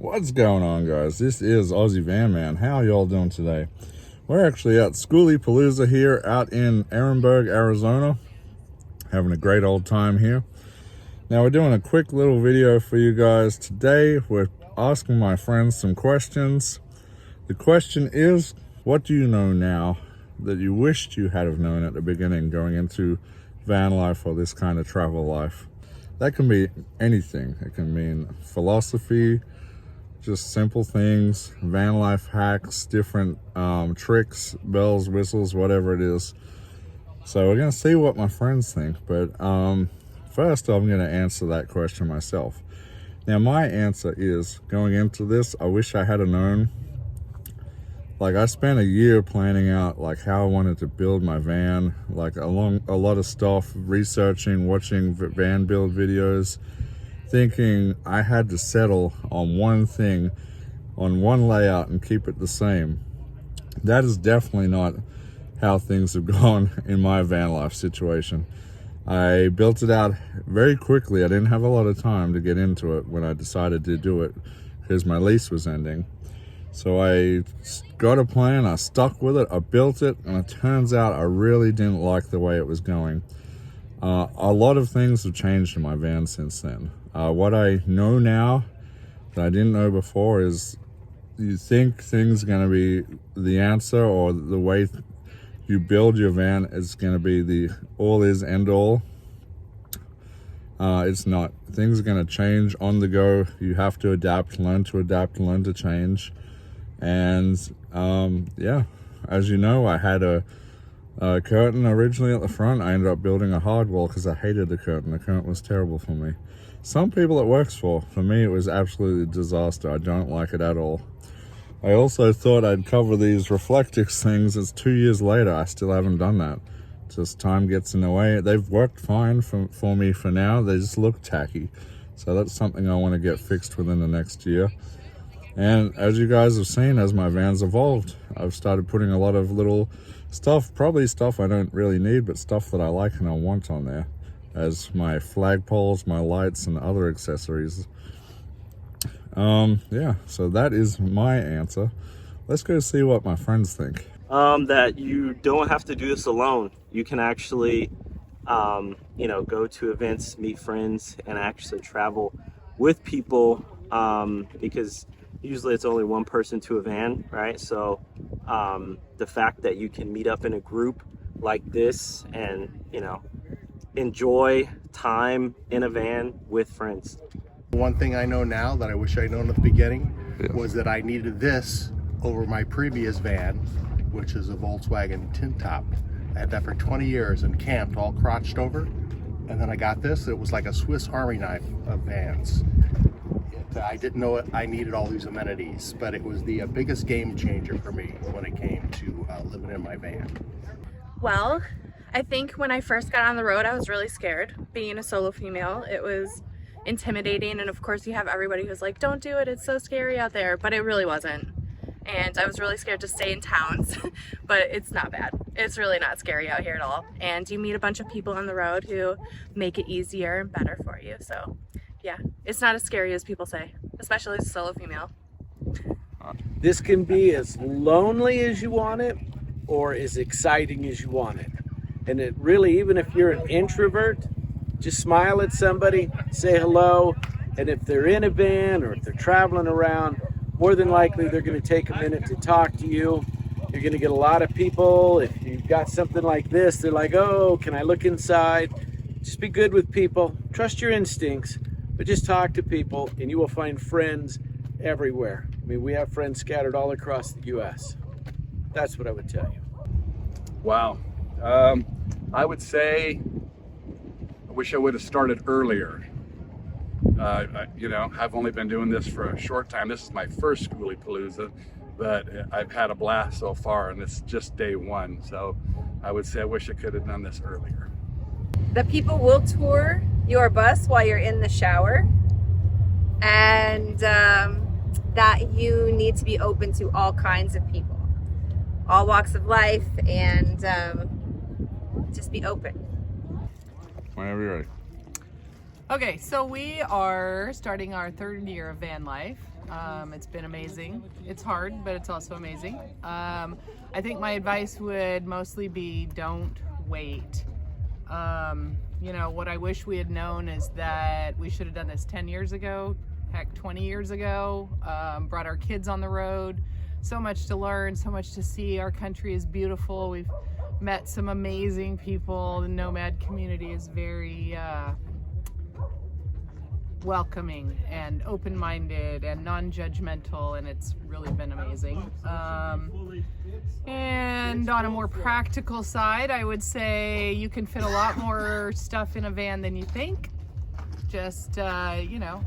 What's going on, guys? This is Aussie Van Man. How y'all doing today? We're actually at Skooliepalooza here out in Ehrenberg, Arizona. Having a great old time here. Now we're doing a quick little video for you guys. Today we're asking my friends some questions. The question is, what do you know now that you wished you had have known at the beginning going into van life or this kind of travel life? That can be anything. It can mean philosophy, just simple things, van life hacks, different tricks, bells, whistles, whatever it is. So we're gonna see what my friends think, but first I'm gonna answer that question myself. Now my answer is, going into this, I wish I had known. Like, I spent a year planning out like how I wanted to build my van, like a lot of stuff, researching, watching van build videos, thinking I had to settle on one thing, on one layout, and keep it the same. That is definitely not how things have gone in my van life situation. I built it out very quickly. I didn't have a lot of time to get into it when I decided to do it because my lease was ending. So I got a plan, I stuck with it, I built it, and it turns out I really didn't like the way it was going. A lot of things have changed in my van since then. What I know now that I didn't know before is, you think things are going to be the answer, or the way you build your van is going to be the all is end all. It's not. Things are going to change on the go. You have to adapt, learn to change. And yeah, as you know, I had a curtain originally at the front. I ended up building a hard wall because I hated the curtain. The curtain was terrible for me. Some people it works for. For me, it was absolutely a disaster. I don't like it at all. I also thought I'd cover these reflective things. It's 2 years later. I still haven't done that. Just time gets in the way. They've worked fine for me for now. They just look tacky. So that's something I want to get fixed within the next year. And as you guys have seen, as my van's evolved, I've started putting a lot of little stuff, probably stuff I don't really need, but stuff that I like and I want on there, as my flagpoles, my lights, and other accessories. Yeah, so that is my answer. Let's go see what my friends think. That you don't have to do this alone. You can actually, go to events, meet friends, and actually travel with people, because usually it's only one person to a van, right? So the fact that you can meet up in a group like this and, enjoy time in a van with friends. One thing I know now that I wish I'd known at the beginning was that I needed this over my previous van, which is a Volkswagen tint top. I had that for 20 years and camped all crotched over. And then I got this. It was like a Swiss Army knife of vans. I didn't know I needed all these amenities, but it was the biggest game changer for me when it came to living in my van. Well, I think when I first got on the road, I was really scared. Being a solo female, it was intimidating, and of course you have everybody who's like, don't do it, it's so scary out there, but it really wasn't. And I was really scared to stay in towns, but it's not bad. It's really not scary out here at all. And you meet a bunch of people on the road who make it easier and better for you. So yeah, it's not as scary as people say, especially as a solo female. This can be as lonely as you want it or as exciting as you want it. And it really, even if you're an introvert, just smile at somebody, say hello, and if they're in a van or if they're traveling around, more than likely they're going to take a minute to talk to you. You're going to get a lot of people. If you've got something like this, they're like, oh, can I look inside? Just be good with people. Trust your instincts, but just talk to people, and you will find friends everywhere. I mean, we have friends scattered all across the U.S. That's what I would tell you. Wow. I would say I wish I would have started earlier. I've only been doing this for a short time. This is my first Skooliepalooza, but I've had a blast so far, and it's just day one. So I would say I wish I could have done this earlier. The people will tour your bus while you're in the shower, and that you need to be open to all kinds of people, all walks of life, and just be open. Whenever you're ready. Okay, so we are starting our third year of van life, It's been amazing. It's hard, but it's also amazing. I think my advice would mostly be don't wait. You know, what I wish we had known is that we should have done this 10 years ago, heck, 20 years ago, brought our kids on the road. So much to learn, so much to see. Our country is beautiful. We've met some amazing people. The nomad community is very welcoming and open-minded and non-judgmental, and it's really been amazing. And on a more practical side, I would say you can fit a lot more stuff in a van than you think. Just, you know,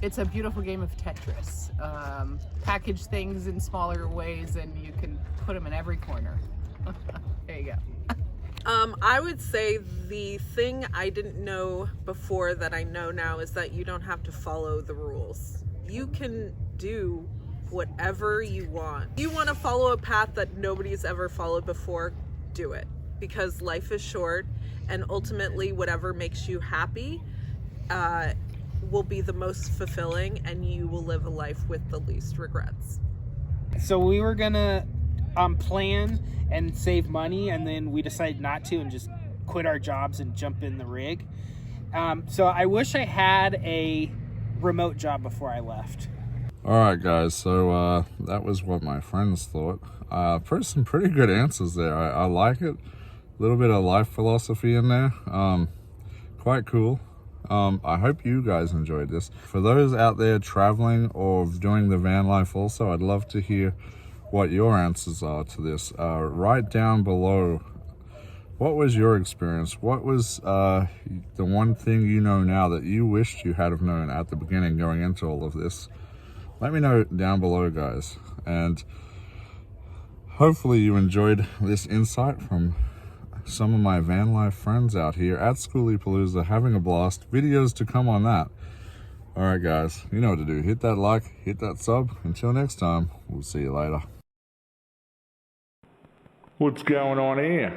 it's a beautiful game of Tetris. Package things in smaller ways and you can put them in every corner. There you go. I would say the thing I didn't know before that I know now is that you don't have to follow the rules. You can do whatever you want. If you want to follow a path that nobody's ever followed before, do it. Because life is short, and ultimately whatever makes you happy will be the most fulfilling, and you will live a life with the least regrets. So we were gonna plan and save money, and then we decided not to and just quit our jobs and jump in the rig. So I wish I had a remote job before I left. All right, guys, so that was what my friends thought. Some pretty good answers there. I like it. A little bit of life philosophy in there. Quite cool. I hope you guys enjoyed this. For those out there traveling or doing the van life also, I'd love to hear what your answers are to this. Write down below, what was your experience? What was the one thing you know now that you wished you had have known at the beginning going into all of this? Let me know down below, guys. And hopefully you enjoyed this insight from some of my van life friends out here at Skooliepalooza, having a blast. Videos to come on that. All right, guys, you know what to do. Hit that like, hit that sub. Until next time, we'll see you later. What's going on here?